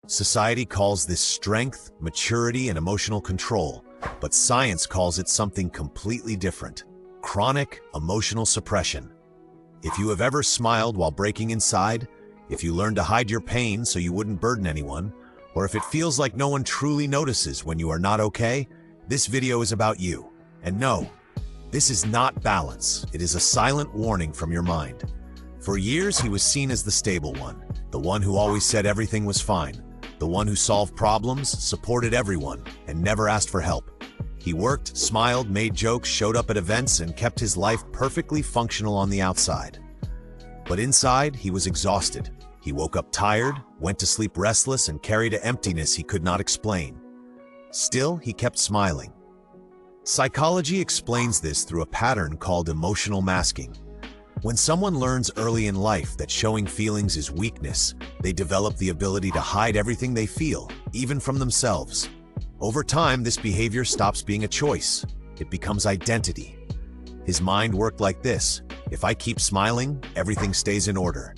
Society calls this strength, maturity, and emotional control, but science calls it something completely different: chronic emotional suppression. If you have ever smiled while breaking inside, if you learned to hide your pain so you wouldn't burden anyone, or if it feels like no one truly notices when you are not okay, this video is about you. And no, this is not balance. It is a silent warning from your mind. For years, he was seen as the stable one, the one who always said everything was fine, the one who solved problems, supported everyone, and never asked for help. He worked, smiled, made jokes, showed up at events, and kept his life perfectly functional on the outside. But inside, he was exhausted. He woke up tired, went to sleep restless, and carried an emptiness he could not explain. Still, he kept smiling. Psychology explains this through a pattern called emotional masking. When someone learns early in life that showing feelings is weakness, they develop the ability to hide everything they feel, even from themselves. Over time, this behavior stops being a choice. It becomes identity. His mind worked like this: if I keep smiling, everything stays in order.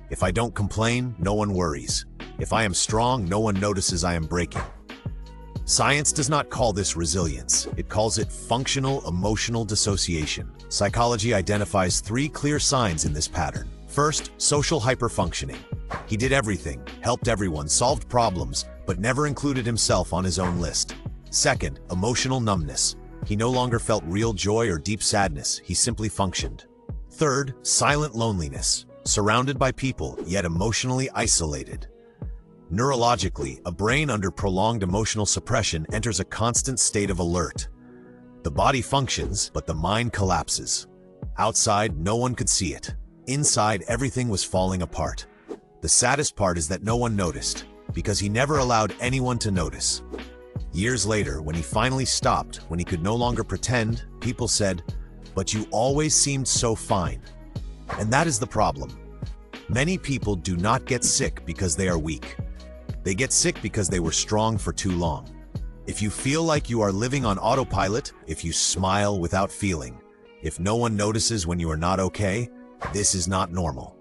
If I don't complain, no one worries. If I am strong, no one notices I am breaking. Science does not call this resilience. It calls it functional emotional dissociation. Psychology identifies 3 clear signs in this pattern. First, social hyperfunctioning. He did everything, helped everyone, solved problems, but never included himself on his own list. Second, emotional numbness. He no longer felt real joy or deep sadness. He simply functioned. Third, silent loneliness. Surrounded by people, yet emotionally isolated. Neurologically, a brain under prolonged emotional suppression enters a constant state of alert. The body functions, but the mind collapses. Outside, no one could see it. Inside, everything was falling apart. The saddest part is that no one noticed, because he never allowed anyone to notice. Years later, when he finally stopped, when he could no longer pretend, people said, "But you always seemed so fine." And that is the problem. Many people do not get sick because they are weak. They get sick because they were strong for too long. If you feel like you are living on autopilot, if you smile without feeling, if no one notices when you are not okay, this is not normal.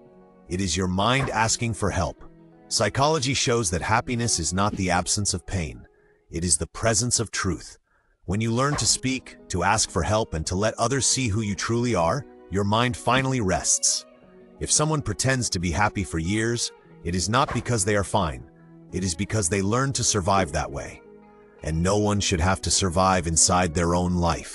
It is your mind asking for help. Psychology shows that happiness is not the absence of pain. It is the presence of truth. When you learn to speak, to ask for help, and to let others see who you truly are, your mind finally rests. If someone pretends to be happy for years, it is not because they are fine. It is because they learned to survive that way. And no one should have to survive inside their own life.